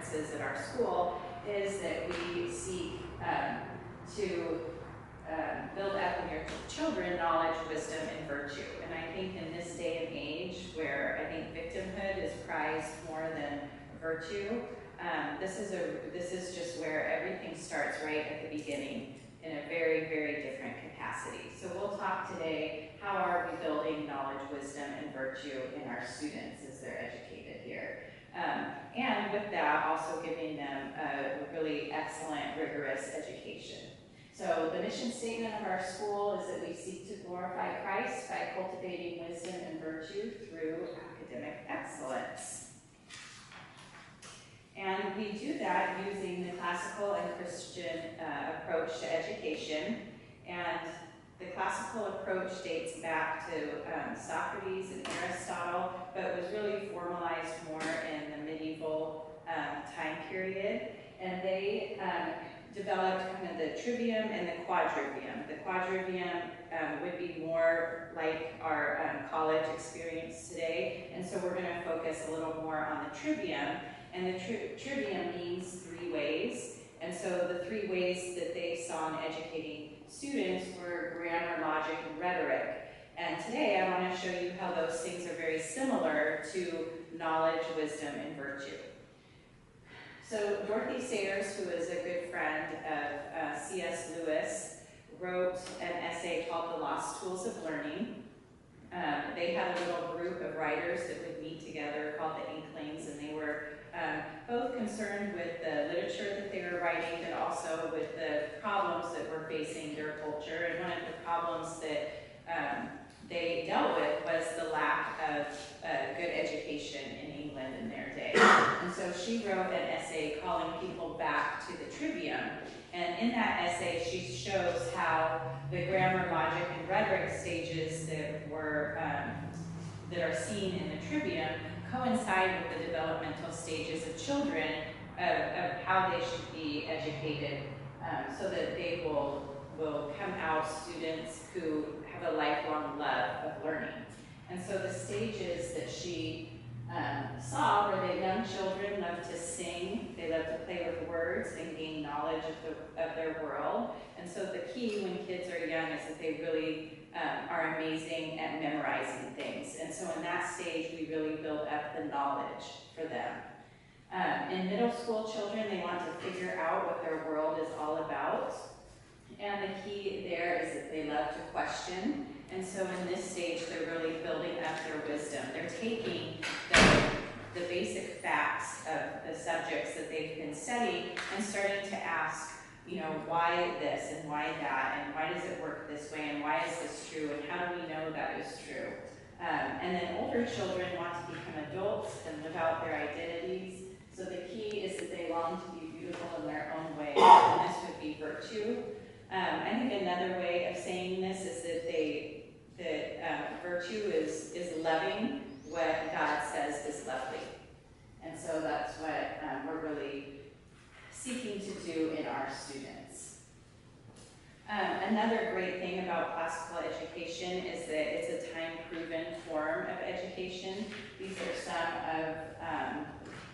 differences at our school is that we seek to build up in your children knowledge, wisdom, and virtue. And I think in this day and age where I think victimhood is prized more than virtue, this is just where everything starts right at the beginning in a very, very different capacity. So we'll talk today, how are we building knowledge, wisdom, and virtue in our students as they're educated here. And with that, also giving them a really excellent, rigorous education. So the mission statement of our school is that we seek to glorify Christ by cultivating wisdom and virtue through academic excellence. And we do that using the classical and Christian approach to education. And the classical approach dates back to Socrates and Aristotle, but was really formalized more in the medieval time period. And they developed kind of the trivium and the quadrivium. The quadrivium would be more like our college experience today. And so we're going to focus a little more on the trivium. And the trivium means 3 ways. And so the 3 ways that they saw in educating students were grammar, logic, and rhetoric. And today I want to show you how those things are very similar to knowledge, wisdom, and virtue. So Dorothy Sayers, who is a good friend of C.S. Lewis, wrote an essay called The Lost Tools of Learning. They had a little group of writers that would meet together called the Inklings, and they were both concerned with the literature that they were writing, but also with the problems that were facing their culture. And one of the problems that they dealt with was the lack of good education in England in their day. And so she wrote an essay calling people back to the trivium. And in that essay, she shows how the grammar, logic, and rhetoric stages that are seen in the trivium coincide with the developmental stages of children of how they should be educated, so that they will come out students who have a lifelong love of learning. And so the stages that she saw were that young children love to sing, they love to play with words and gain knowledge of their world. And so the key when kids are young is that they really are amazing at memorizing things. And so in that stage, we really build up the knowledge for them. In middle school children, they want to figure out what their world is all about. And the key there is that they love to question. And so in this stage, they're really building up their wisdom. They're taking the basic facts of the subjects that they've been studying and starting to ask, why this and why that, and why does it work this way, and why is this true, and how do we know that is true? And then older children want to become adults and live out their identities. So the key is that they long to be beautiful in their own way, and this would be virtue. I think another way of saying this is that virtue is loving what God says is lovely. And so that's what we're really seeking to do in our students. Another great thing about classical education is that it's a time-proven form of education. These are some of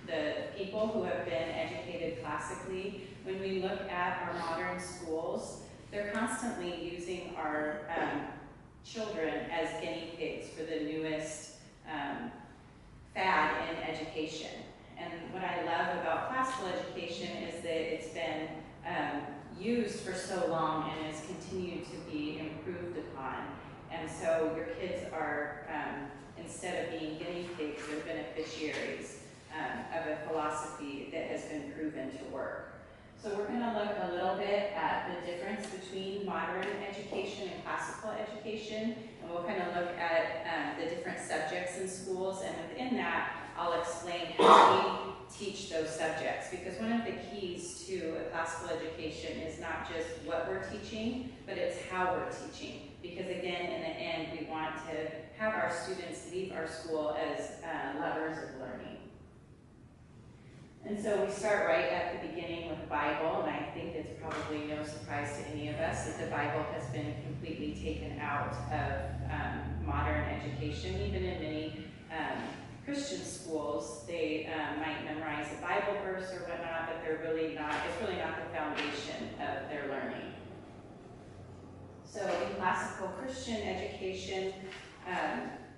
the people who have been educated classically. When we look at our modern schools, they're constantly using our children as guinea pigs for the newest fad in education. And what I love about classical education is that it's been used for so long and has continued to be improved upon. And so your kids are, instead of being guinea pigs, they're beneficiaries of a philosophy that has been proven to work. So we're going to look a little bit at the difference between modern education and classical education, and we'll kind of look at the different subjects in schools, and within that, I'll explain how we teach those subjects, because one of the keys to a classical education is not just what we're teaching, but it's how we're teaching, because again, in the end, we want to have our students leave our school as lovers of learning. And so we start right at the beginning with the Bible, and I think it's probably no surprise to any of us that the Bible has been completely taken out of modern education, even in many Christian schools, they might memorize a Bible verse or whatnot, but they're really not, it's really not the foundation of their learning. So in classical Christian education,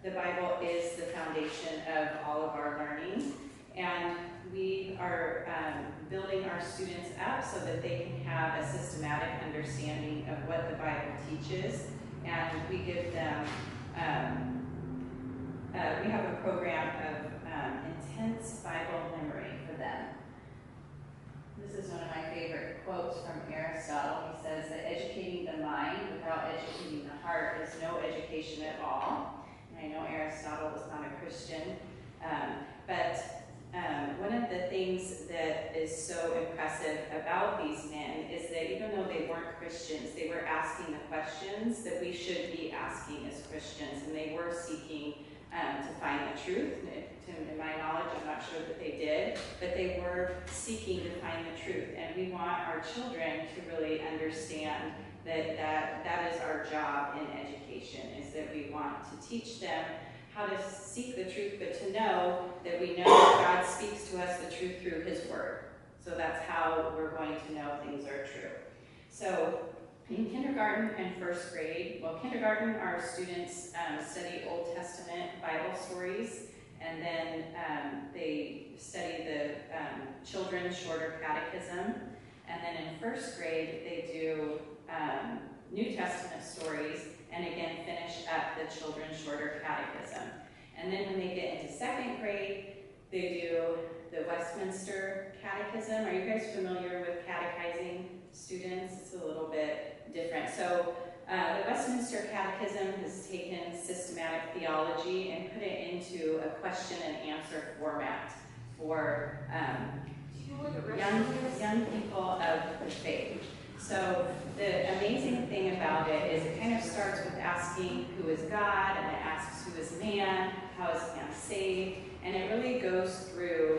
the Bible is the foundation of all of our learning, and we are building our students up so that they can have a systematic understanding of what the Bible teaches, and we give them, we have a program of intense Bible memory for them. This is one of my favorite quotes from Aristotle. He says that educating the mind without educating the heart is no education at all. And I know Aristotle was not a Christian, but one of the things that is so impressive about these men is that even though they weren't Christians, they were asking the questions that we should be asking as Christians, and they were seeking to find the truth. In my knowledge, I'm not sure that they did, but they were seeking to find the truth. And we want our children to really understand that is our job in education, is that we want to teach them how to seek the truth, but to know that we know that God speaks to us the truth through his word. So that's how we're going to know things are true. So in kindergarten and first grade, well, kindergarten, our students study Old Testament Bible stories, and then they study the children's shorter catechism. And then in first grade, they do New Testament stories, and again, finish up the children's shorter catechism. And then when they get into second grade, they do the Westminster Catechism. Are you guys familiar with catechizing students? It's a little bit different. So the Westminster Catechism has taken systematic theology and put it into a question and answer format for young people of the faith. So the amazing thing about it is it kind of starts with asking who is God, and it asks who is man, how is man saved, and it really goes through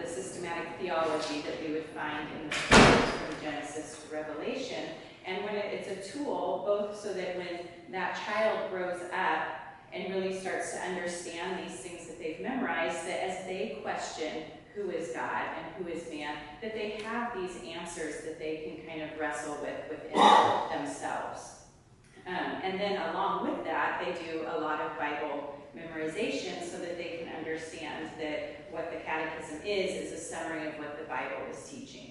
the systematic theology that we would find in the scriptures from Genesis to Revelation. And when it's a tool, both so that when that child grows up and really starts to understand these things that they've memorized, that as they question who is God and who is man, that they have these answers that they can kind of wrestle with within themselves. And then along with that, they do a lot of Bible memorization so that they can understand that what the catechism is a summary of what the Bible is teaching.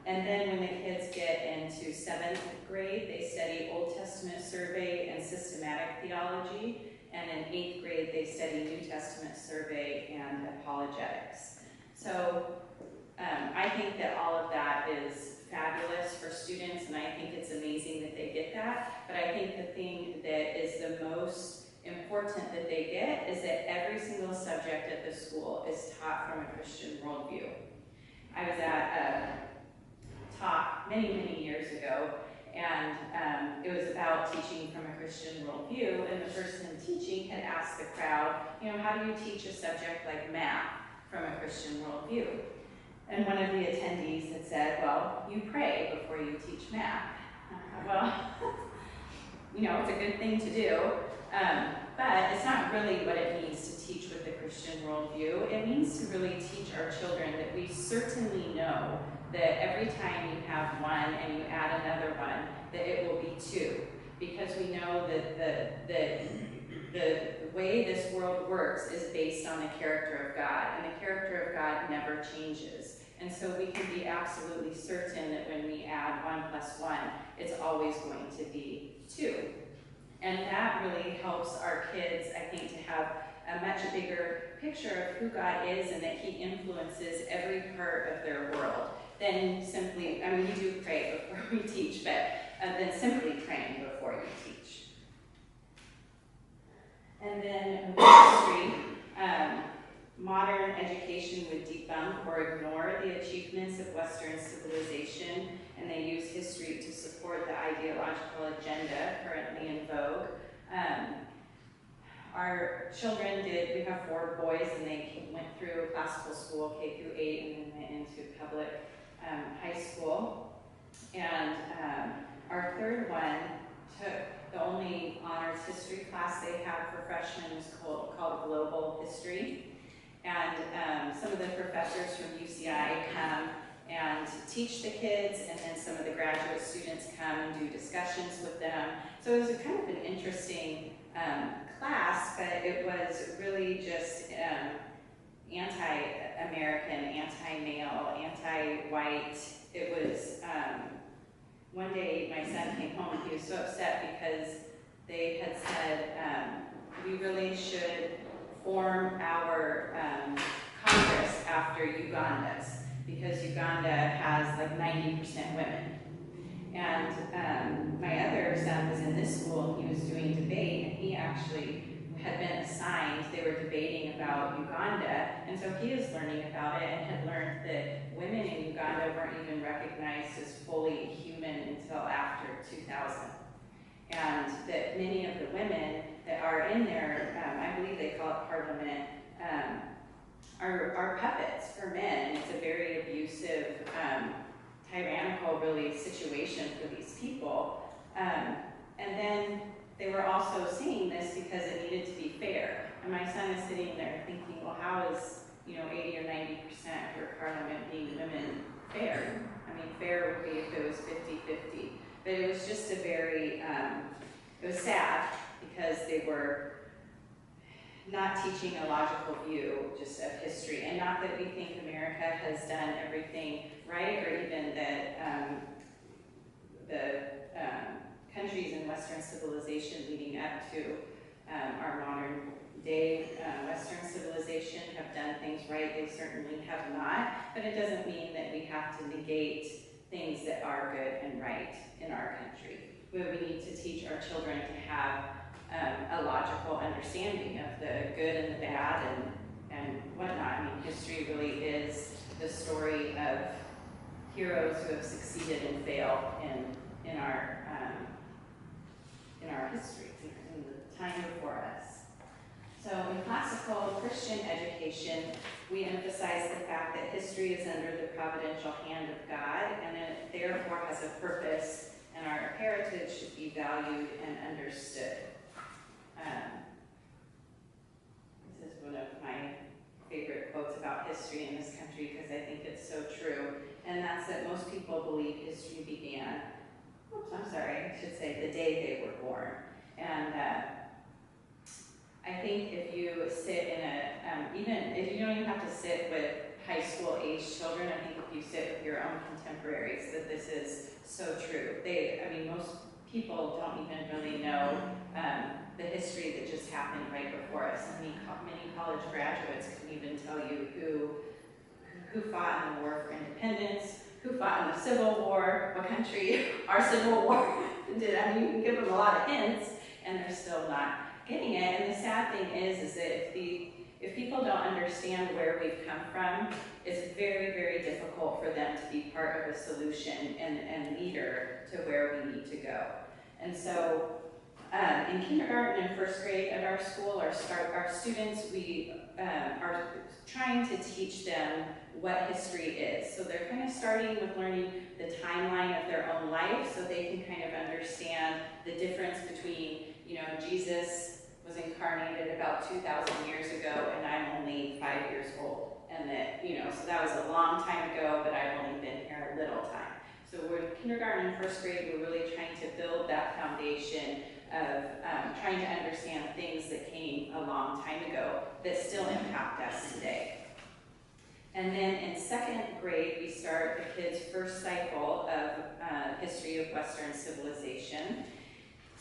And then when the kids get into 7th grade, they study Old Testament survey and systematic theology. And in 8th grade, they study New Testament survey and apologetics. So I think that all of that is fabulous for students, and I think it's amazing that they get that. But I think the thing that is the most important that they get is that every single subject at the school is taught from a Christian worldview. I was at a talk many, many years ago, and it was about teaching from a Christian worldview, and the person teaching had asked the crowd, how do you teach a subject like math from a Christian worldview? And one of the attendees had said, well, you pray before you teach math. Well, it's a good thing to do, but it's not really what it means to teach with the Christian worldview. It means to really teach our children that we certainly know that every time you have one and you add another one, that it will be two. Because we know that the way this world works is based on the character of God, and the character of God never changes. And so we can be absolutely certain that when we add 1 + 1, it's always going to be 2. And that really helps our kids, I think, to have a much bigger picture of who God is and that he influences every part of their world than simply, we do pray before we teach, but than simply praying before you teach. And then with history, modern education would debunk or ignore the achievements of Western civilization, and they use history to support the ideological agenda currently in vogue. Our children we have 4 boys, and they went through classical school, K through 8, and then went into public high school. And our third one, the only honors history class they have for freshmen is called Global History. And some of the professors from UCI come and teach the kids, and then some of the graduate students come and do discussions with them. So it was a kind of an interesting class, but it was really just anti-American, anti-male, anti-white. It was, one day my son came home and he was so upset because they had said we really should form our Congress after Uganda's, because Uganda has like 90% women. And my other son was in this school and he was doing debate, and he actually had been assigned, they were debating about Uganda, and so he was learning about it and had learned that women in Uganda weren't even recognized as fully human until after 2000. And that many of the women that are in there, I believe they call it parliament, are puppets for men. It's a very abusive, tyrannical, really, situation for these people. And then they were also seeing this because it needed to be fair. And my son is sitting there thinking, well, how is 80 or 90% of your parliament being women fair? I mean, fair would be if it was 50-50. But it was just a very, it was sad because they were not teaching a logical view just of history. And not that we think America has done everything right, or even that the countries in Western civilization leading up to our modern day Western civilization have done things right. They certainly have not. But it doesn't mean that we have to negate things that are good and right in our country. But we need to teach our children to have a logical understanding of the good and the bad and whatnot. I mean, history really is the story of heroes who have succeeded and failed in our history, in the time before us. So in classical Christian education, we emphasize the fact that history is under the providential hand of God, and it therefore has a purpose, and our heritage should be valued and understood. This is one of my favorite quotes about history in this country because I think it's so true, and that's that most people believe history began, I should say the day they were born. And I think if you sit in even if you don't even have to sit with high school age children, I think if you sit with your own contemporaries, that this is so true. Most people don't even really know the history that just happened right before us. Many college graduates can even tell you who fought in the War for Independence, who fought in the Civil War, what country our Civil War did. I mean, you can give them a lot of hints, and they're still not getting it. And the sad thing is that if people don't understand where we've come from, it's very, very difficult for them to be part of a solution and leader to where we need to go. And so in kindergarten and first grade at our school, our students, we are trying to teach them what history is. So they're kind of starting with learning the timeline of their own life so they can kind of understand the difference between, Jesus was incarnated about 2,000 years ago and I'm only 5 years old. And that, so that was a long time ago, but I've only been here a little time. So we're in kindergarten and first grade, we're really trying to build that foundation of trying to understand things that came a long time ago that still impact us today. And then in second grade, we start the kids' first cycle of history of Western civilization.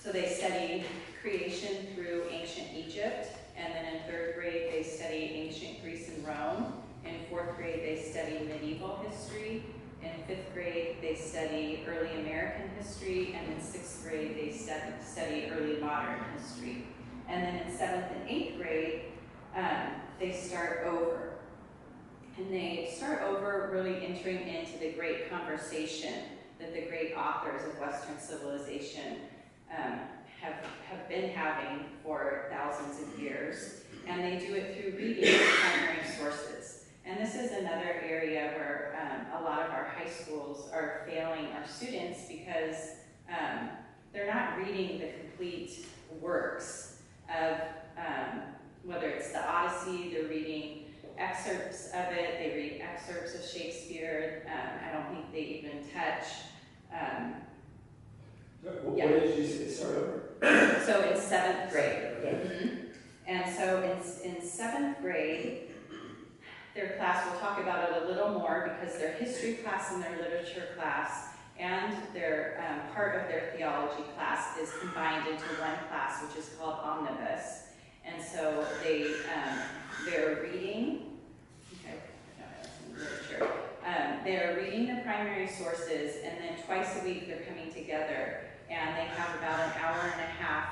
So they study creation through ancient Egypt, and then in third grade, they study ancient Greece and Rome. In fourth grade, they study medieval history. In fifth grade, they study early American history, and in sixth grade, they study early modern history. And then in seventh and eighth grade, they start over. And they start over really entering into the great conversation that the great authors of Western civilization have been having for thousands of years. And they do it through reading primary sources. And this is another area where a lot of our high schools are failing our students because they're not reading the complete works of, whether it's the Odyssey, they're reading excerpts of it, they read excerpts of Shakespeare. I don't think they even touch. What did you say? Start over. So in 7th grade. Okay. Mm-hmm. And so in 7th grade, their class, we'll talk about it a little more because their history class and their literature class and their part of their theology class is combined into one class, which is called Omnibus. And so they're reading, okay, no, that's in literature. They're reading the primary sources, and then twice a week they're coming together, and they have about an hour and a half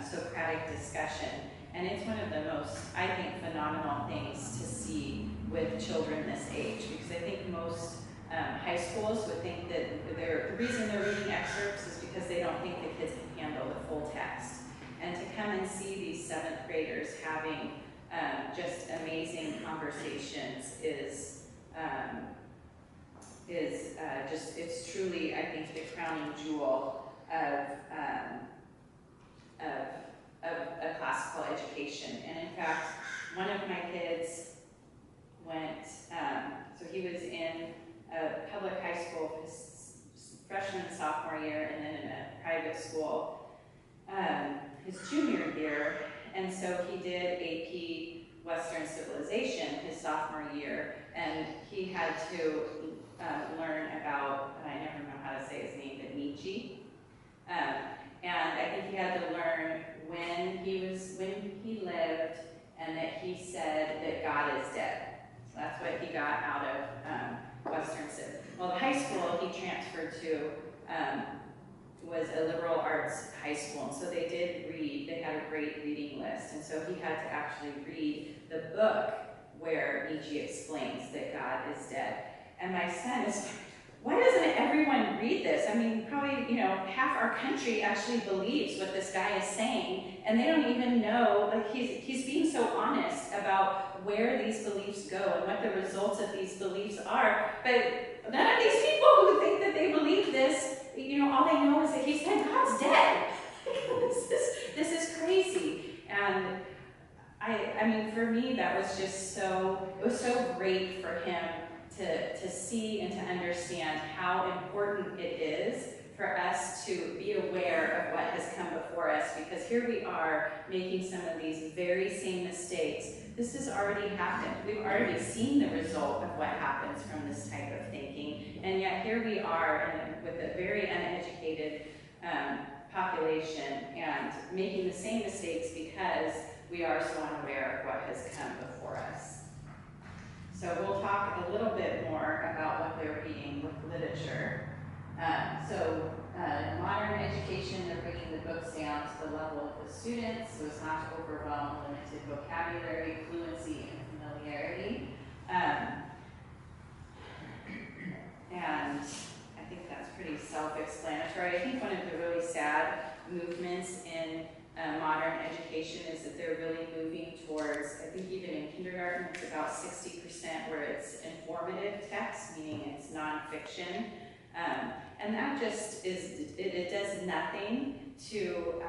Socratic discussion. And it's one of the most, I think, phenomenal things to see with children this age, because I think most high schools would think that the reason they're reading excerpts is because they don't think the kids can handle the full text. And to come and see these 7th graders having just amazing conversations is just, it's truly, I think, the crowning jewel of a classical education. And in fact, one of my kids went, so he was in a public high school his freshman and sophomore year, and then in a private school his junior year, and so he did AP Western Civilization his sophomore year, and he had to learn about, I never know how to say his name, but Nietzsche. And I think he had to learn when he lived, and that he said that God is dead. So that's what he got out of Western Civ. Well, the high school he transferred to was a liberal arts high school, and so they did read. They had a great reading list, and so he had to actually read the book where Nietzsche explains that God is dead. And my son is, why doesn't everyone read this? I mean, probably, half our country actually believes what this guy is saying, and they don't even know, like, he's being so honest about where these beliefs go and what the results of these beliefs are. But none of these people who think that they believe this, all they know is that he said God's dead. This is crazy. And I mean, for me, that was just it was so great for him to see and to understand how important it is for us to be aware of what has come before us, because here we are making some of these very same mistakes. This has already happened. We've already seen the result of what happens from this type of thinking, and yet here we are with a very uneducated population and making the same mistakes because we are so unaware of what has come before us. So we'll talk a little bit more about what they're reading with literature. In modern education, they're bringing the books down to the level of the students, so as not to overwhelm limited vocabulary, fluency, and familiarity. And I think that's pretty self-explanatory. I think one of the really sad movements in modern education is that they're really moving towards, I think even in kindergarten, it's about 60% where it's informative text, meaning it's nonfiction. And that just it does nothing to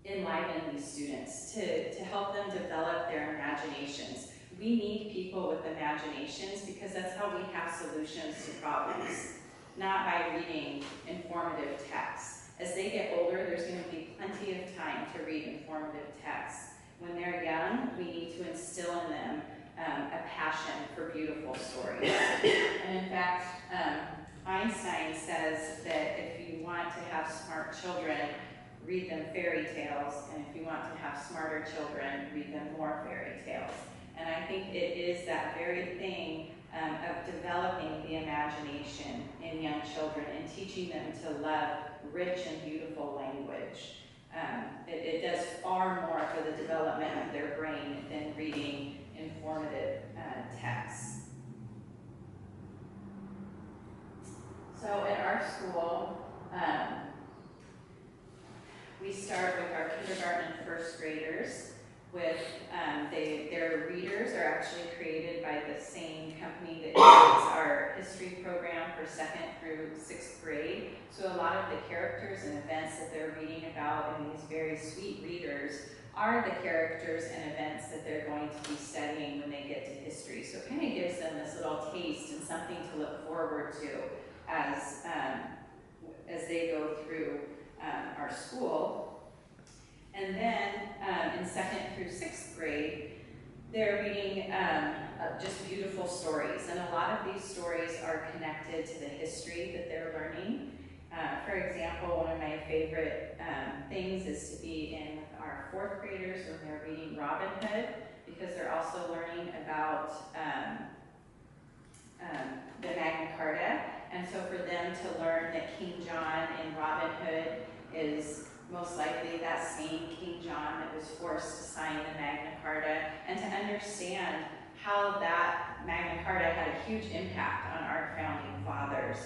enliven these students, to help them develop their imaginations. We need people with imaginations because that's how we have solutions to problems, not by reading informative texts. As they get older, there's going to be plenty of time to read informative texts. When they're young, we need to instill in them a passion for beautiful stories. And in fact, Einstein says that if you want to have smart children, read them fairy tales, and if you want to have smarter children, read them more fairy tales. And I think it is that very thing of developing the imagination in young children and teaching them to love rich and beautiful language. It does far more for the development of their brain than reading informative texts. So at our school, we start with our kindergarten and first graders with their readers are actually created by the same company that creates our history program for 2nd through 6th grade. So a lot of the characters and events that they're reading about in these very sweet readers are the characters and events that they're going to be studying when they get to history. So it kind of gives them this little taste and something to look forward to as they go through our school. And then in 2nd through 6th grade, they're reading just beautiful stories. And a lot of these stories are connected to the history that they're learning. For example, one of my favorite things is to be in with our 4th graders when they're reading Robin Hood, because they're also learning about the Magna Carta. And so for them to learn that King John in Robin Hood is most likely that same King John that was forced to sign the Magna Carta, and to understand how that Magna Carta had a huge impact on our founding fathers.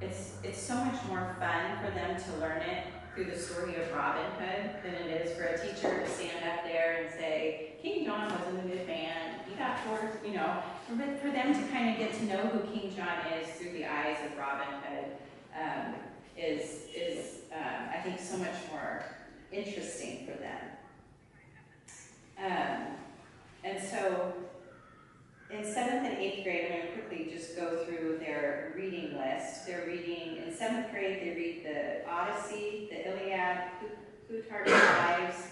It's so much more fun for them to learn it through the story of Robin Hood than it is for a teacher to stand up there and say, King John wasn't a good man, he got forced, you know. But for them to kind of get to know who King John is through the eyes of Robin Hood is I think so much more interesting for them. And so in 7th and 8th grade, I'm going to quickly just go through their reading list. They're reading, in 7th grade, they read the Odyssey, the Iliad, Plutarch's Lives,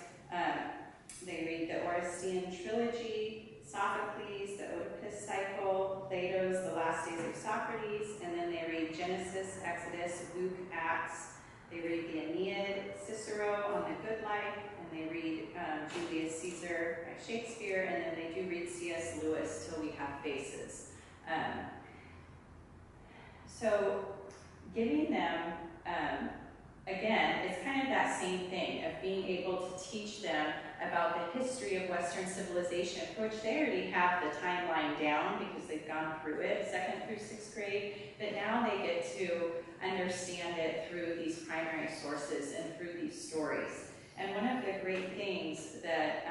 they read the Orestean Trilogy, Sophocles, the Oedipus Cycle, Plato's The Last Days of Socrates, and then they read Genesis, Exodus, Luke, Acts. They read the Aeneid, Cicero on the Good Life, and they read Julius Caesar by Shakespeare, and then they do read C.S. Lewis, Till We Have Faces. So giving them, again, it's kind of that same thing of being able to teach them about the history of Western civilization, for which they already have the timeline down because they've gone through it, 2nd through 6th grade, but now they get to understand it through these primary sources and through these stories. And one of the great things that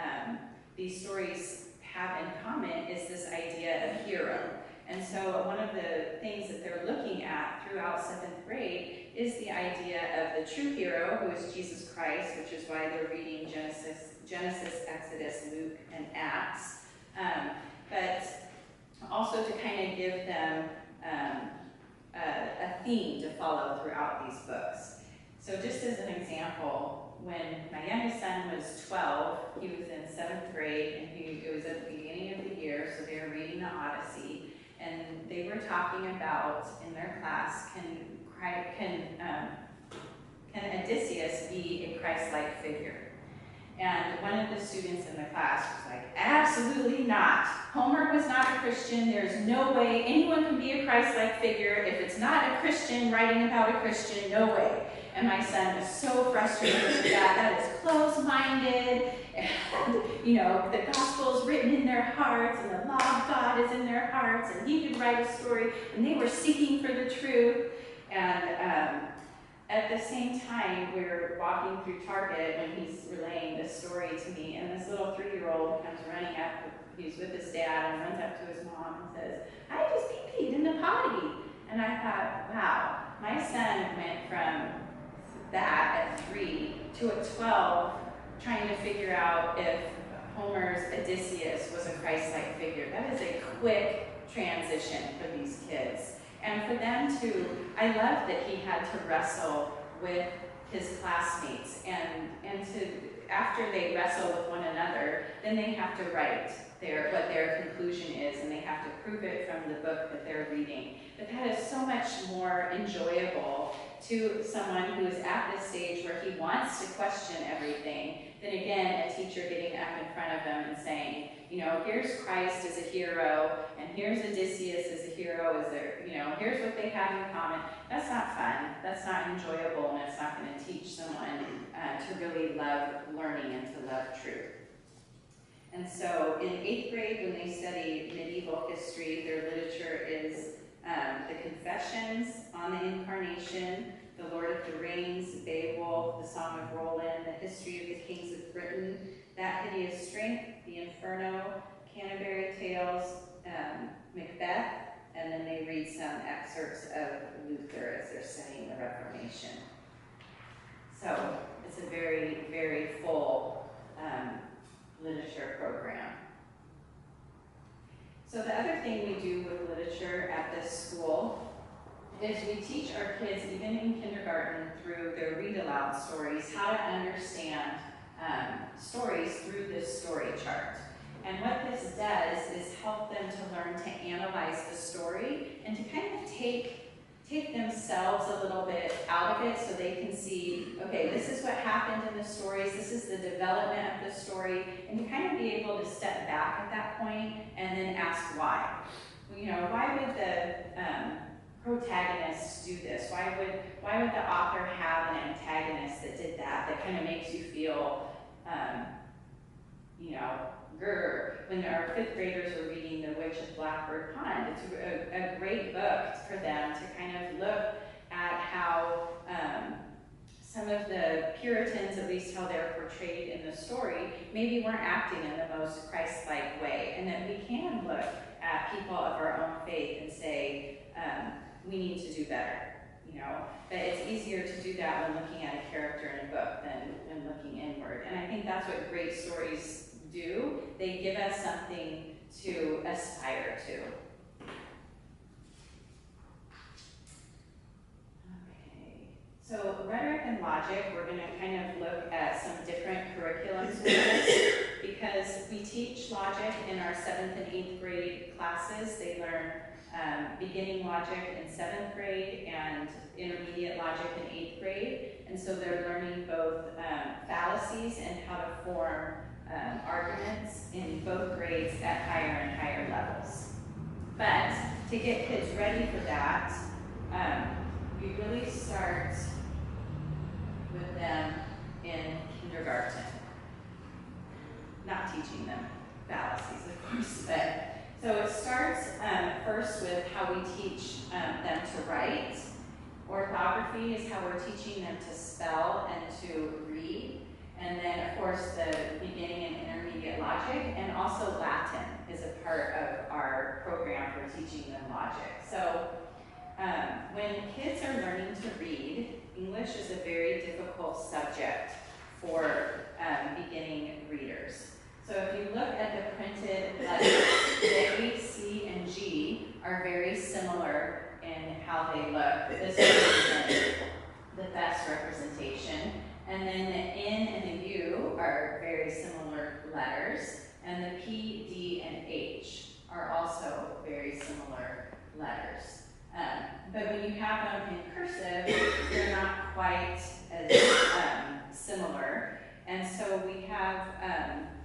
these stories have in common is this idea of hero. And so one of the things that they're looking at throughout 7th grade is the idea of the true hero, who is Jesus Christ, which is why they're reading Genesis, Exodus, Luke, and Acts. But also to kind of give them a theme to follow throughout these books. So just as an example, when my youngest son was 12, he was in 7th grade, and it was at the beginning of the year, so they were reading the Odyssey, and they were talking about, in their class, can Odysseus be a Christ-like figure? And one of the students in the class was like, absolutely not. Homer was not a Christian. There's no way anyone can be a Christ-like figure. If it's not a Christian writing about a Christian, no way. And my son was so frustrated with that. That is closed-minded. And, you know, the gospel is written in their hearts, and the law of God is in their hearts, and he could write a story, and they were seeking for the truth. And at the same time, we were walking through Target when he's relaying this story to me, and this little 3-year-old comes running up, he's with his dad, and runs up to his mom and says, I just pee-peed in the potty. And I thought, wow, my son went from that at 3 to at 12, trying to figure out if Homer's Odysseus was a Christ-like figure. That is a quick transition for these kids. And for them to, I love that he had to wrestle with his classmates, and to, after they wrestle with one another, then they have to write what their conclusion is, and they have to prove it from the book that they're reading. But that is so much more enjoyable to someone who is at this stage where he wants to question everything than, again, a teacher getting up in front of them and saying, you know, here's Christ as a hero, and here's Odysseus as a hero, here's what they have in common. That's not fun, that's not enjoyable, and it's not going to teach someone to really love learning and to love truth. And so in 8th grade, when they study medieval history, their literature is the Confessions on the Incarnation, the Lord of the Rings, Beowulf, the Song of Roland, the History of the Kings of Britain, That Hideous Strength, the Inferno, Canterbury Tales, Macbeth, and then they read some excerpts of Luther as they're studying the Reformation. So it's a very, very full literature program. So the other thing we do with literature at this school is we teach our kids, even in kindergarten, through their read-aloud stories, how to understand stories through this story chart. And what this does is help them to learn to analyze the story and to kind of take themselves a little bit out of it so they can see, okay, this is what happened in the stories, this is the development of the story, and to kind of be able to step back at that point and then ask why. You know, why would the protagonist do this? Why would the author have an antagonist that did that kind of makes you feel, you know, when our 5th graders were reading The Witch of Blackbird Pond, it's a great book for them to kind of look at how some of the Puritans, at least how they're portrayed in the story, maybe weren't acting in the most Christ-like way, and that we can look at people of our own faith and say, we need to do better, you know? But it's easier to do that when looking at a character in a book than looking inward. And I think that's what great stories do. They give us something to aspire to. Okay, so rhetoric and logic, we're going to kind of look at some different curriculums with this because we teach logic in our 7th and 8th grade classes. They learn beginning logic in 7th grade and intermediate logic in 8th grade. And so they're learning both fallacies and how to form arguments in both grades at higher and higher levels. But to get kids ready for that, we really start with them in kindergarten. Not teaching them fallacies, of course, but so it starts first with how we teach them to write. Orthography is how we're teaching them to spell and to read. And then, of course, the beginning and intermediate logic, and also Latin is a part of our program for teaching them logic. So when kids are learning to read, English is a very difficult subject for beginning readers. So if you look at the printed letters, the A, C, and G are very similar in how they look. This is the best representation. And then the N and the U are very similar letters, and the P, D, and H are also very similar letters. But when you have them in cursive, they're not quite as similar. And so we have,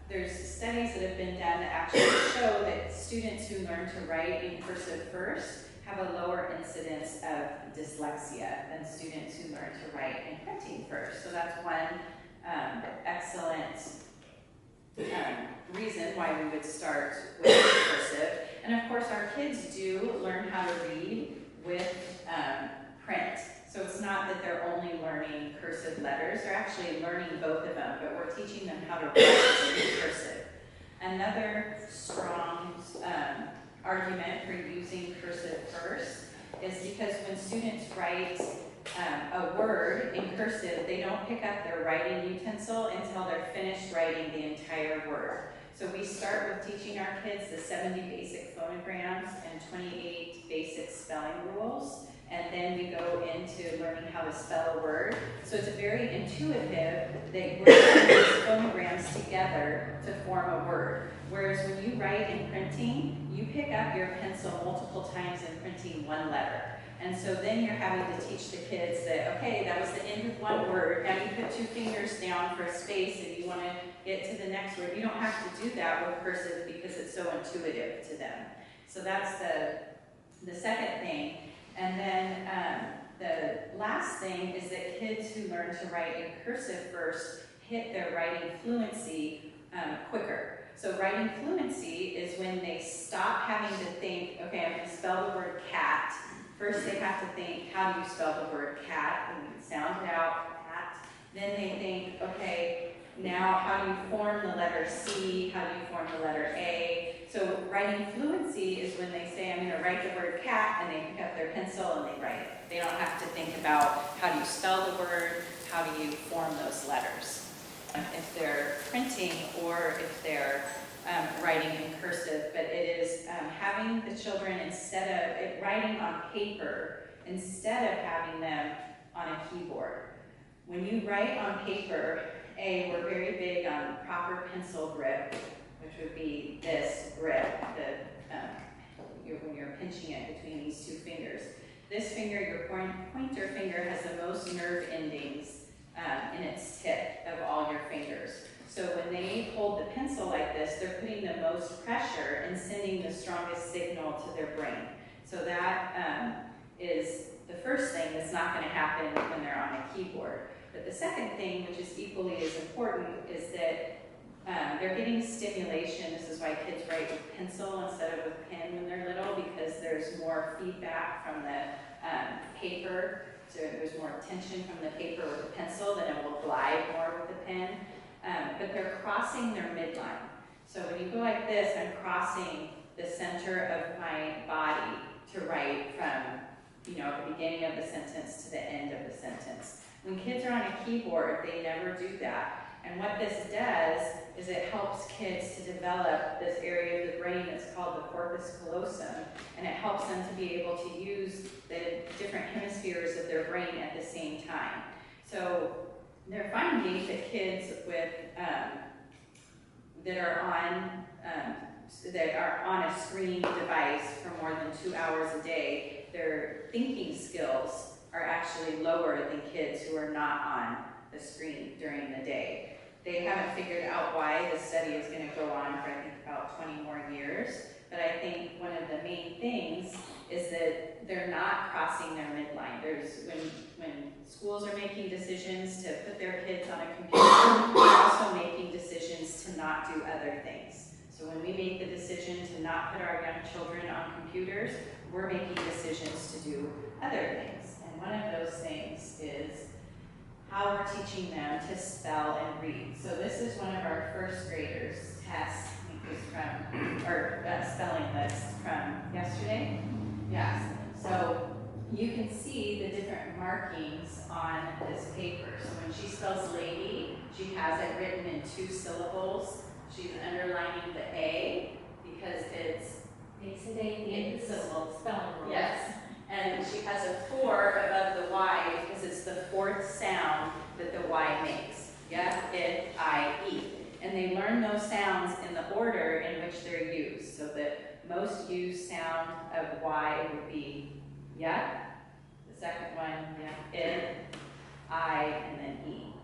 there's studies that have been done that actually show that students who learn to write in cursive first have a lower incidence of dyslexia than students who learn to write in printing first. So that's one excellent reason why we would start with cursive. And of course, our kids do learn how to read with print. So it's not that they're only learning cursive letters, they're actually learning both of them, but we're teaching them how to write in cursive. Another strong argument for using cursive first is because when students write a word in cursive, they don't pick up their writing utensil until they're finished writing the entire word. So we start with teaching our kids the 70 basic phonograms and 28 basic spelling rules, and then we go into learning how to spell a word. So it's very intuitive. We're putting these phonograms together to form a word. Whereas when you write in printing, you pick up your pencil multiple times in printing one letter. And so then you're having to teach the kids that, okay, that was the end of one word. Now you put 2 fingers down for a space and you want to get to the next word. You don't have to do that with cursive because it's so intuitive to them. So that's the second thing. And then the last thing is that kids who learn to write in cursive first hit their writing fluency quicker. So writing fluency is when they stop having to think, okay, I'm going to spell the word cat. First they have to think, how do you spell the word cat? And sound it out, cat. Then they think, okay, now how do you form the letter C? How do you form the letter A? So writing fluency is when they say, I'm gonna write the word cat, and they pick up their pencil and they write it. They don't have to think about how do you spell the word, how do you form those letters. If they're printing or if they're writing in cursive, but it is having the children, instead of writing on paper, instead of having them on a keyboard. When you write on paper, we're very big on proper pencil grip, which would be this grip, when you're pinching it between these two fingers. This finger, your pointer finger, has the most nerve endings in its tip of all your fingers. So when they hold the pencil like this, they're putting the most pressure and sending the strongest signal to their brain. So that is the first thing that's not going to happen when they're on a keyboard. But the second thing, which is equally as important, is that they're getting stimulation. This is why kids write with pencil instead of with pen when they're little, because there's more feedback from the paper. So there's more tension from the paper with the pencil than it will glide more with the pen. But they're crossing their midline. So when you go like this, I'm crossing the center of my body to write from, the beginning of the sentence to the end of the sentence. When kids are on a keyboard, they never do that. And what this does is it helps kids to develop this area of the brain that's called the corpus callosum, and it helps them to be able to use the different hemispheres of their brain at the same time. So they're finding that kids with that are on a screen device for more than 2 hours a day, their thinking skills are actually lower than kids who are not on the screen during the day. They haven't figured out why. The study is going to go on for, I think, about 20 more years. But I think one of the main things is that they're not crossing their midline. When schools are making decisions to put their kids on a computer, they're also making decisions to not do other things. So when we make the decision to not put our young children on computers, we're making decisions to do other things. And one of those things is how we're teaching them to spell and read. So this is one of our first graders' tests. I think it was from, or spelling list from yesterday. Yes. So you can see the different markings on this paper. So when she spells lady, she has it written in 2 syllables. She's underlining the A because it's spelling rule. Yes. And she has a 4 above the Y because it's the 4th sound that the Y makes. Yeah, it, I, E. And they learn those sounds in the order in which they're used. So the most used sound of Y would be yeah. The second one, yeah, it, I, and then E.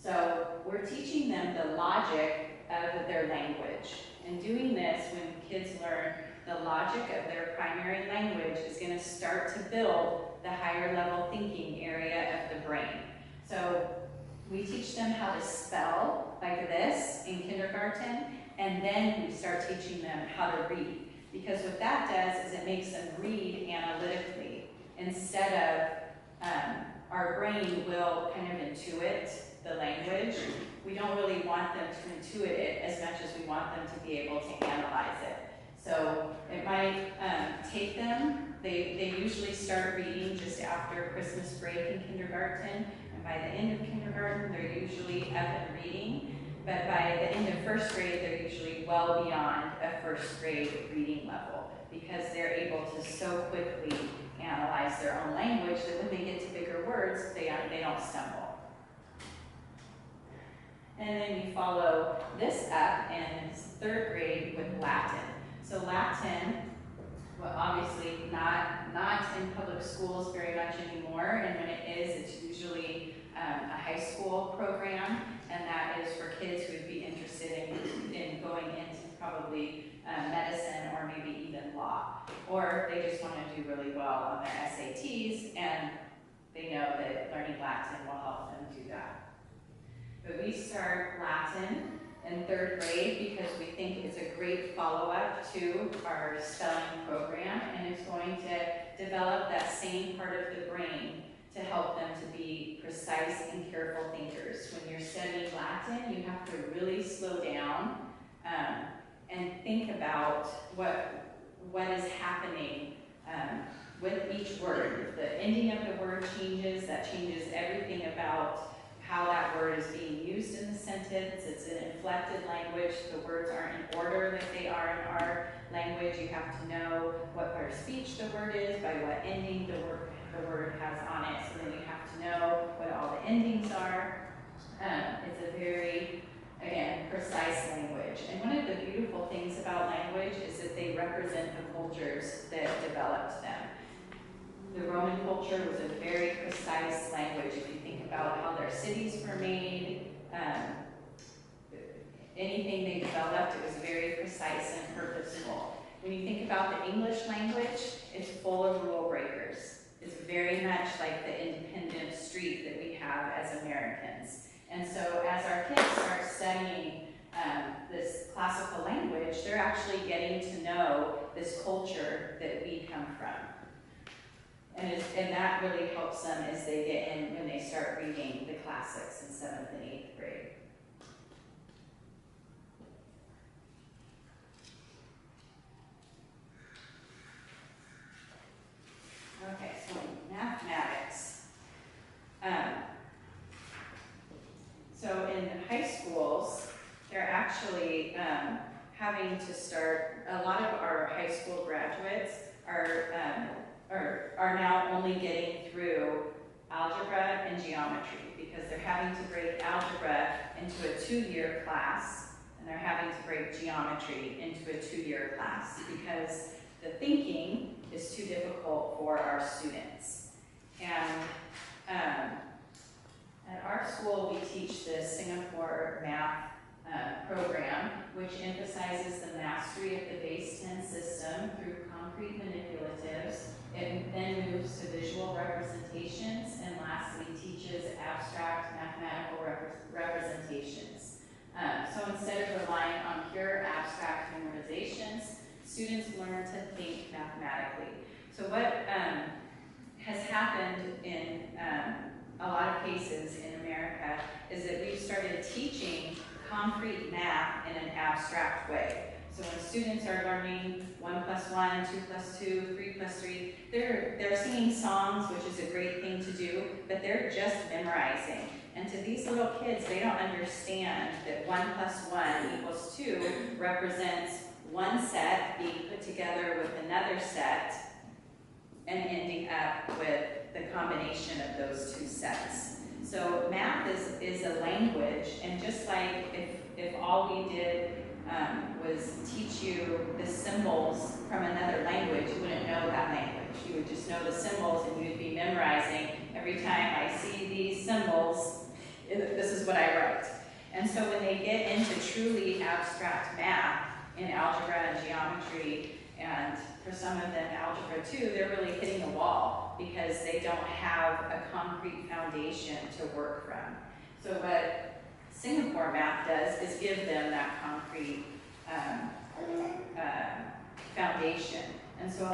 So we're teaching them the logic of their language. And doing this, when kids learn the logic of their primary language, is going to start to build the higher level thinking area of the brain. So we teach them how to spell like this in kindergarten, and then we start teaching them how to read. Because what that does is it makes them read analytically instead of our brain will kind of intuit the language. We don't really want them to intuit it as much as we want them to be able to analyze it. So it might take them, they usually start reading just after Christmas break in kindergarten, and by the end of kindergarten, they're usually up and reading, but by the end of 1st grade, they're usually well beyond a 1st grade reading level, because they're able to so quickly analyze their own language that when they get to bigger words, they don't stumble. And then we follow this up in 3rd grade with Latin. So Latin, well, obviously not in public schools very much anymore, and when it is, it's usually a high school program, and that is for kids who would be interested in going into probably medicine or maybe even law, or they just want to do really well on their SATs, and they know that learning Latin will help them do that. But we start Latin in 3rd grade because we think it's a great follow-up to our spelling program, and it's going to develop that same part of the brain to help them to be precise and careful thinkers. When you're studying Latin, you have to really slow down and think about what is happening with each word. If the ending of the word changes, that changes everything about how that word is being used in the sentence. It's an inflected language. The words aren't in order like they are in our language. You have to know what part of speech the word is by what ending the word has on it. So then you have to know what all the endings are. It's a very, again, precise language. And one of the beautiful things about language is that they represent the cultures that developed them. The Roman culture was a very precise language. If you think about how their cities were made, anything they developed, it was very precise and purposeful. When you think about the English language, it's full of rule breakers. It's very much like the independent street that we have as Americans. And so as our kids start studying this classical language, they're actually getting to know this culture that we come from. And that really helps them as they get in when they start reading the classics in 7th and 8th grade. Okay, so mathematics. So in high schools, they're actually having to start, a lot of our high school graduates are now only getting through algebra and geometry because they're having to break algebra into a 2-year class, and they're having to break geometry into a 2-year class because the thinking is too difficult for our students. And at our school, we teach the Singapore math program, which emphasizes the mastery of the base 10 system through concrete manipulatives. It then moves to visual representations, and lastly teaches abstract mathematical representations. So instead of relying on pure abstract memorizations, students learn to think mathematically. So what has happened in a lot of cases in America is that we've started teaching concrete math in an abstract way. So when students are learning 1 + 1, 2 + 2, 3 + 3, they're singing songs, which is a great thing to do, but they're just memorizing. And to these little kids, they don't understand that 1 + 1 = 2 represents one set being put together with another set and ending up with the combination of those two sets. So math is a language, and just like if all we did was teach you the symbols from another language, you wouldn't know that language. You would just know the symbols, and you'd be memorizing every time I see these symbols, this is what I write. And so when they get into truly abstract math in algebra and geometry, and for some of them algebra too, they're really hitting a wall because they don't have a concrete foundation to work from. So what Singapore math does is give them that concrete foundation. And so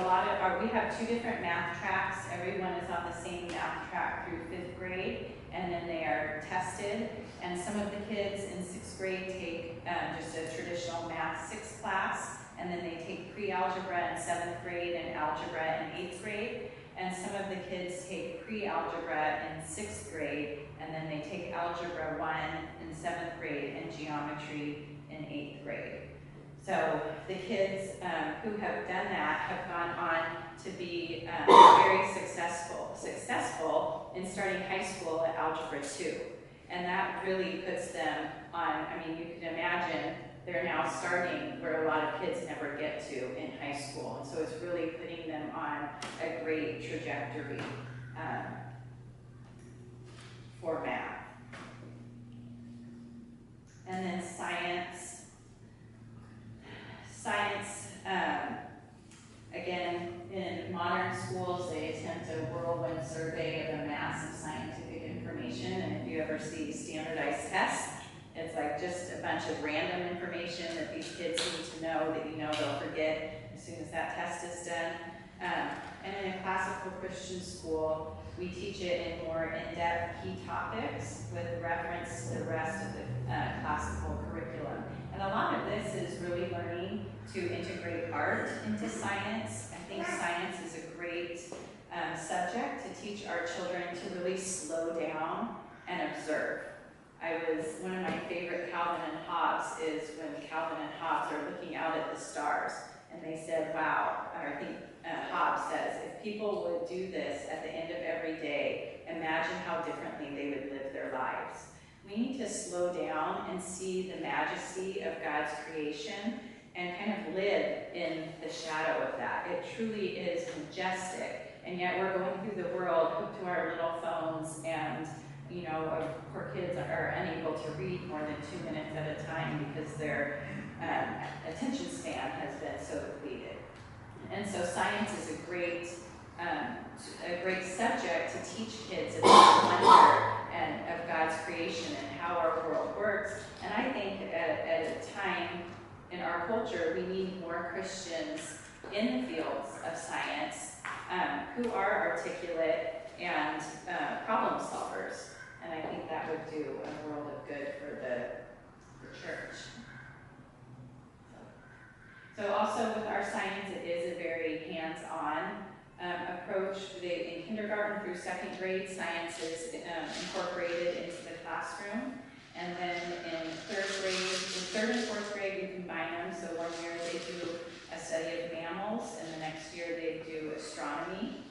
we have 2 different math tracks. Everyone is on the same math track through 5th grade, and then they are tested. And some of the kids in 6th grade take just a traditional math 6 class, and then they take pre-algebra in 7th grade and algebra in 8th grade. And some of the kids take pre-algebra in 6th grade, and then they take algebra 1 in 7th grade and geometry in 8th grade. So the kids who have done that have gone on to be very successful in starting high school at algebra 2. And that really puts them on, I mean, you can imagine they're now starting where a lot of kids never get to in high school. And so it's really putting them on a great trajectory for math. And then science. Again, in modern schools, they attempt a whirlwind survey of the mass of scientific information. And if you ever see standardized tests, it's like just a bunch of random information that these kids need to know that you know they'll forget as soon as that test is done. And in a classical Christian school, we teach it in more in-depth key topics with reference to the rest of the classical curriculum. And a lot of this is really learning to integrate art into science. I think science is a great subject to teach our children to really slow down and observe. One of my favorite Calvin and Hobbes is when Calvin and Hobbes are looking out at the stars, and they said, wow, or I think Hobbes says, if people would do this at the end of every day, imagine how differently they would live their lives. We need to slow down and see the majesty of God's creation and kind of live in the shadow of that. It truly is majestic, and yet we're going through the world hooked to our little phones, and poor kids are unable to read more than 2 minutes at a time because their attention span has been so depleted. And so science is a great subject to teach kids about the wonder of God's creation and how our world works. And I think at a time in our culture, we need more Christians in the fields of science who are articulate and problem solvers. And I think that would do a world of good for the church. So also with our science, it is a very hands-on approach. In kindergarten through second grade, science is incorporated into the classroom. And then in third and fourth grade, we combine them. So 1 year they do a study of mammals, and the next year they do astronomy.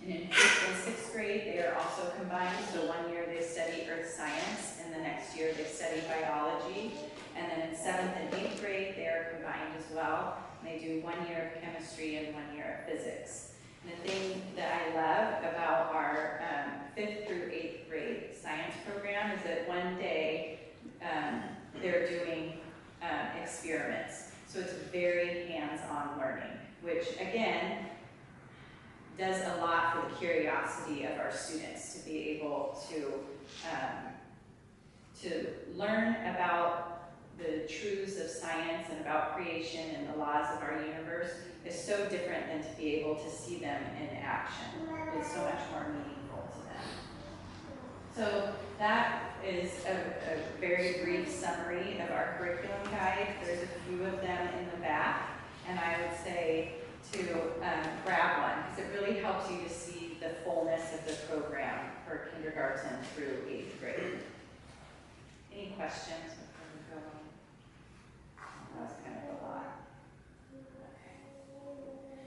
And in fifth and sixth grade, they are also combined. So 1 year they study earth science, and the next year they study biology. And then in seventh and eighth grade, they are combined as well. And they do 1 year of chemistry and 1 year of physics. And the thing that I love about our fifth through eighth grade science program is that one day they're doing experiments. So it's very hands-on learning, which again, does a lot for the curiosity of our students to be able to learn about the truths of science and about creation and the laws of our universe is so different than to be able to see them in action. It's so much more meaningful to them. So that is a very brief summary of our curriculum guide. There's a few of them in the back, and I would say to grab one, because it really helps you to see the fullness of the program for kindergarten through eighth grade. Any questions before we go on? That was kind of a lot. Okay.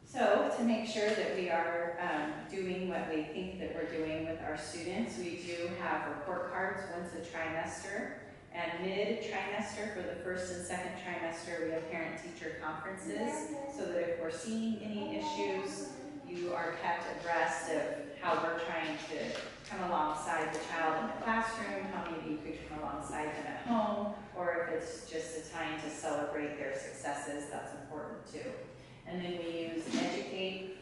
So to make sure that we are doing what we think that we're doing with our students, we do have report cards once a trimester. And mid-trimester, for the first and second trimester, we have parent-teacher conferences, so that if we're seeing any issues, you are kept abreast of how we're trying to come alongside the child in the classroom, how maybe you could come alongside them at home, or if it's just a time to celebrate their successes, that's important too. And then we use Educate,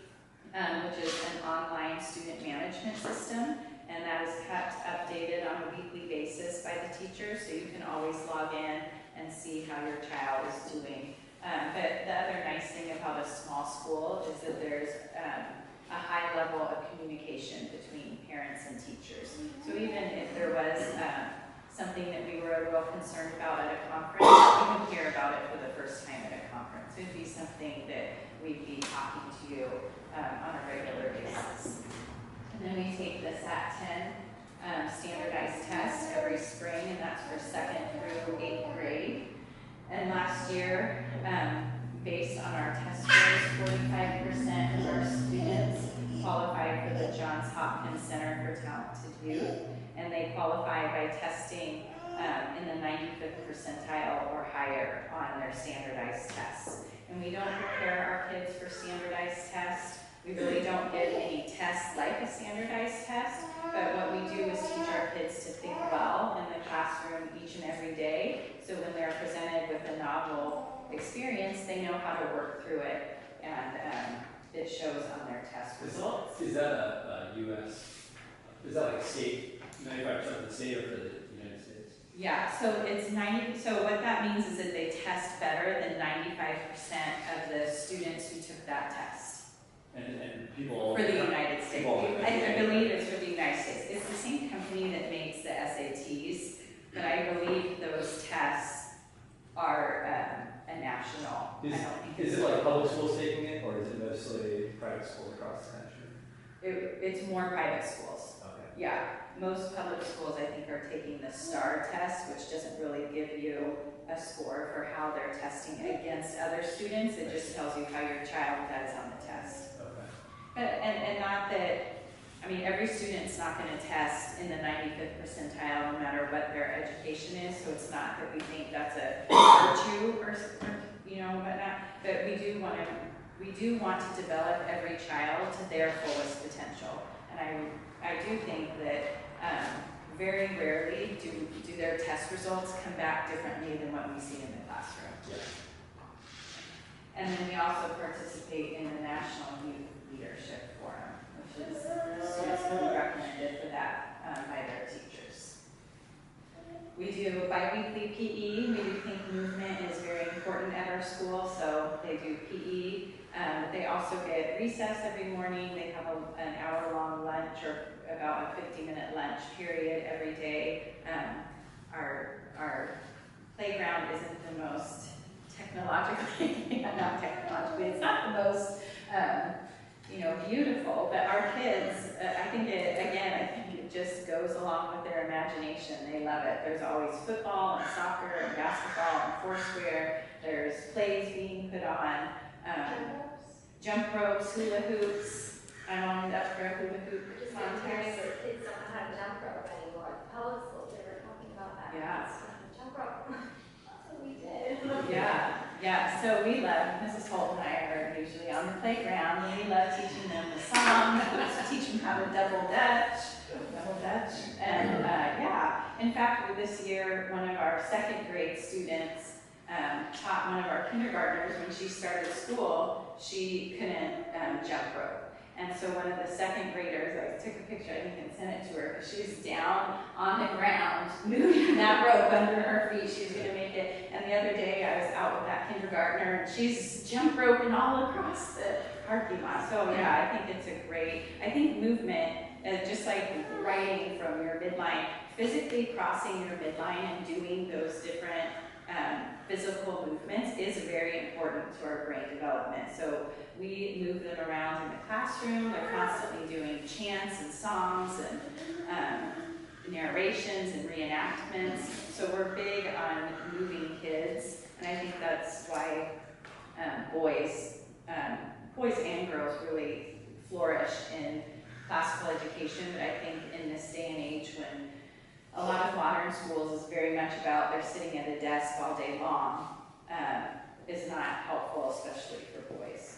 which is an online student management system. And that is kept updated on a weekly basis by the teacher, so you can always log in and see how your child is doing. But the other nice thing about a small school is that there's a high level of communication between parents and teachers. So even if there was something that we were a little concerned about at a conference, we would hear about it for the first time at a conference. It would be something that we'd be talking to you on a regular basis. And then we take the SAT-10 standardized test every spring, and that's for second through eighth grade. And last year, based on our test scores, 45% of our students qualified for the Johns Hopkins Center for Talented Youth, and they qualify by testing in the 95th percentile or higher on their standardized tests. And we don't prepare our kids for standardized tests. We really don't give any tests like a standardized test, but what we do is teach our kids to think well in the classroom each and every day, so when they're presented with a novel experience, they know how to work through it, and it shows on their test results. Is that a U.S., is that like state, 95% of the state or for the United States? Yeah, so it's 90, so what that means is that they test better than 95% of the students who took that test. And people... For the United States. I believe it's for the United States. It's the same company that makes the SATs, but I believe those tests are a national. I don't think Is it like public schools taking it, or is it mostly private schools across the country? It's more private schools. Okay. Yeah, most public schools I think are taking the STAR test, which doesn't really give you a score for how they're testing against other students. It just tells you how your child does on the test. Okay. And not that, I mean, every student's not going to test in the 95th percentile no matter what their education is, so it's not that we think that's a virtue or you know, whatnot, but we do want to develop every child to their fullest potential. And I do think that very rarely do their test results come back differently than what we see in the classroom. Yeah. And then we also participate in the National Youth Leadership Forum, which is students will be recommended for that by their teachers. We do bi-weekly PE. We do think movement is very important at our school, so they do PE. They also get recess every morning. They have an hour-long lunch or about a 50-minute lunch period every day. Our playground isn't the most technologically, not technologically, it's not the most, beautiful, but our kids, I think it just goes along with their imagination. They love it. There's always football and soccer and basketball and foursquare. There's plays being put on, jump ropes, hula hoops. I lined up for a hula hoop contest. Kids don't know how to jump rope anymore. Public schools, they were talking about that. Yeah. Jump rope. That's what we did. Yeah. So we love, Mrs. Holt and I are usually on the playground, and we love teaching them the song, teach them how to double dutch. And in fact, this year, one of our second grade students taught one of our kindergartners when she started school. She couldn't jump rope. And so one of the second graders, I took a picture, I think, and sent it to her, because she was down on the ground, moving that rope under her feet. She was going to make it. And the other day, I was out with that kindergartner, and she's jump roping all across the parking lot. So yeah, I think it's I think movement, just like riding from your midline, physically crossing your midline and doing those different physical movements is very important to our brain development. So we move them around in the classroom. They're constantly doing chants and songs and narrations and reenactments. So we're big on moving kids, and I think that's why boys and girls really flourish in classical education. But I think in this day and age when a lot of modern schools is very much about they're sitting at a desk all day long, is not helpful, especially for boys.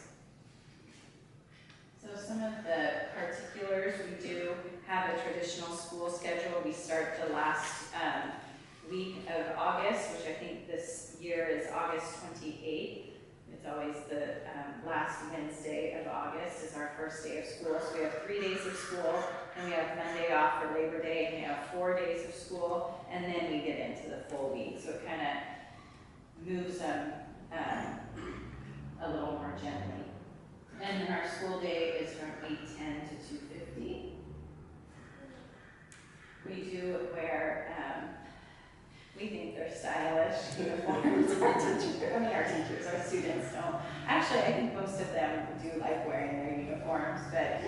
So some of the particulars, we do have a traditional school schedule. We start the last week of August, which I think this year is August 28th. It's always the last Wednesday of August is our first day of school. So we have 3 days of school, and we have Monday off for Labor Day, and we have 4 days of school, and then we get into the full week. So it kind of moves them a little more gently. And then our school day is from 8:10 to 2:50. We do wear, we think they're stylish uniforms. Our teachers, our students don't. Actually, I think most of them do like wearing their uniforms, but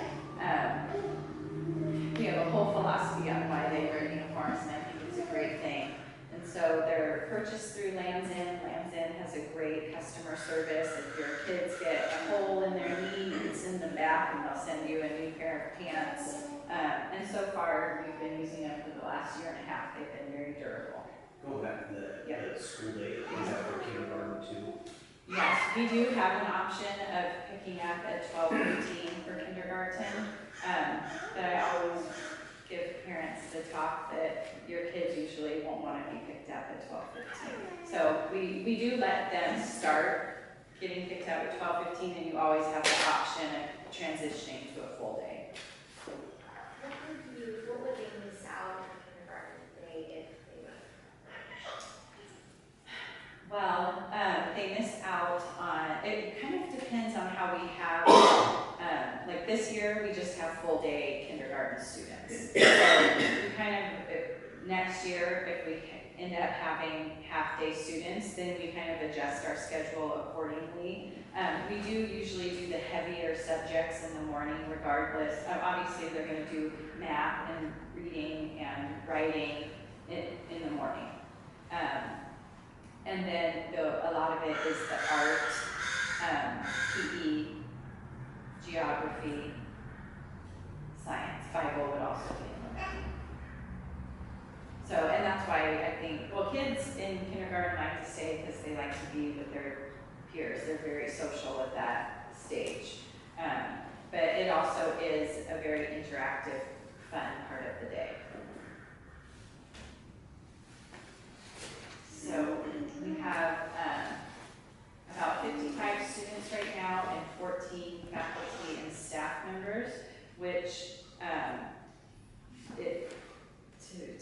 we have a whole philosophy on why they wear uniforms, and I think it's a great thing. And so they're purchased through Lands End. Lands End has a great customer service. If your kids get a hole in their knee, you can send them back and they'll send you a new pair of pants. And so far, we've been using them for the last year and a half. They've been very durable. Going back to the school day, is that for kindergarten too? Yes, we do have an option of picking up at 12:15 for kindergarten. But I always give parents the talk that your kids usually won't want to be picked up at 12:15. So we do let them start getting picked up at 12:15, and you always have the option of transitioning to a full day. What would they miss out on kindergarten if they Well, they miss out on, it kind of depends on how we have, like this year, we just have full day kindergarten students. So we kind of, next year, if we end up having half-day students, then we kind of adjust our schedule accordingly. We do usually do the heavier subjects in the morning regardless. Obviously, they're going to do math and reading and writing in the morning. And then a lot of it is the art, PE, geography, science. Bible would also be in the morning. So, and that's why I think, well, kids in kindergarten like to stay because they like to be with their peers. They're very social at that stage. But it also is a very interactive, fun part of the day. So we have about 55 students right now and 14 faculty and staff members, which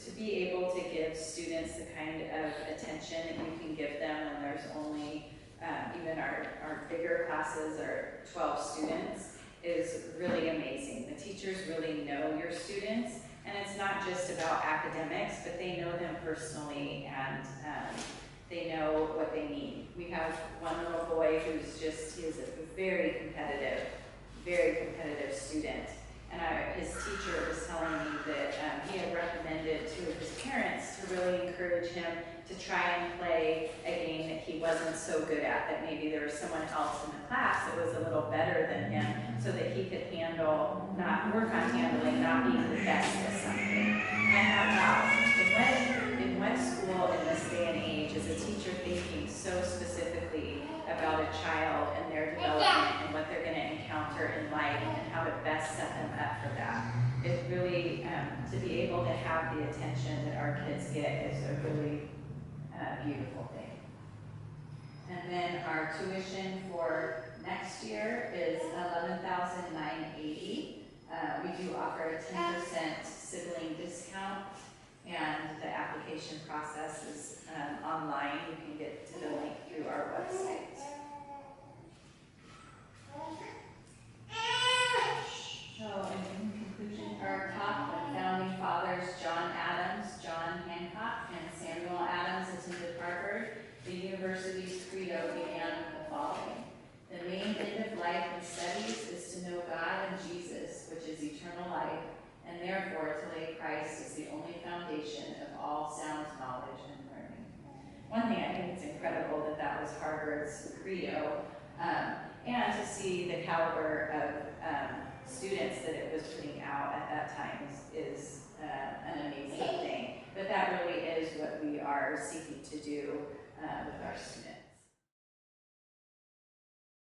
to be able to give students the kind of attention that you can give them when there's only, even our bigger classes are 12 students, is really amazing. The teachers really know your students, and it's not just about academics, but they know them personally, and they know what they need. We have one little boy who's he is a very competitive student. And his teacher was telling me that he had recommended to his parents to really encourage him to try and play a game that he wasn't so good at, that maybe there was someone else in the class that was a little better than him, so that he could work on handling not being the best at something. And how wow, in what school in this day and age is a teacher thinking so specifically about a child and their development and what they're going to encounter in life and how to best set them up for that? It's really, to be able to have the attention that our kids get is a really beautiful thing. And then our tuition for next year is $11,980. We do offer a 10% sibling discount, and the application process is online. You can get to the link through our website. So, in conclusion, our top founding fathers, John Adams, John Hancock, and Samuel Adams, attended Harvard. The university's credo began with the following: the main end of life and studies is to know God and Jesus, which is eternal life, and therefore to lay Christ as the only foundation of all sound knowledge and learning. One thing I think it's incredible that was Harvard's credo, and to see the caliber of students that it was putting out at that time is an amazing thing. But that really is what we are seeking to do with our students.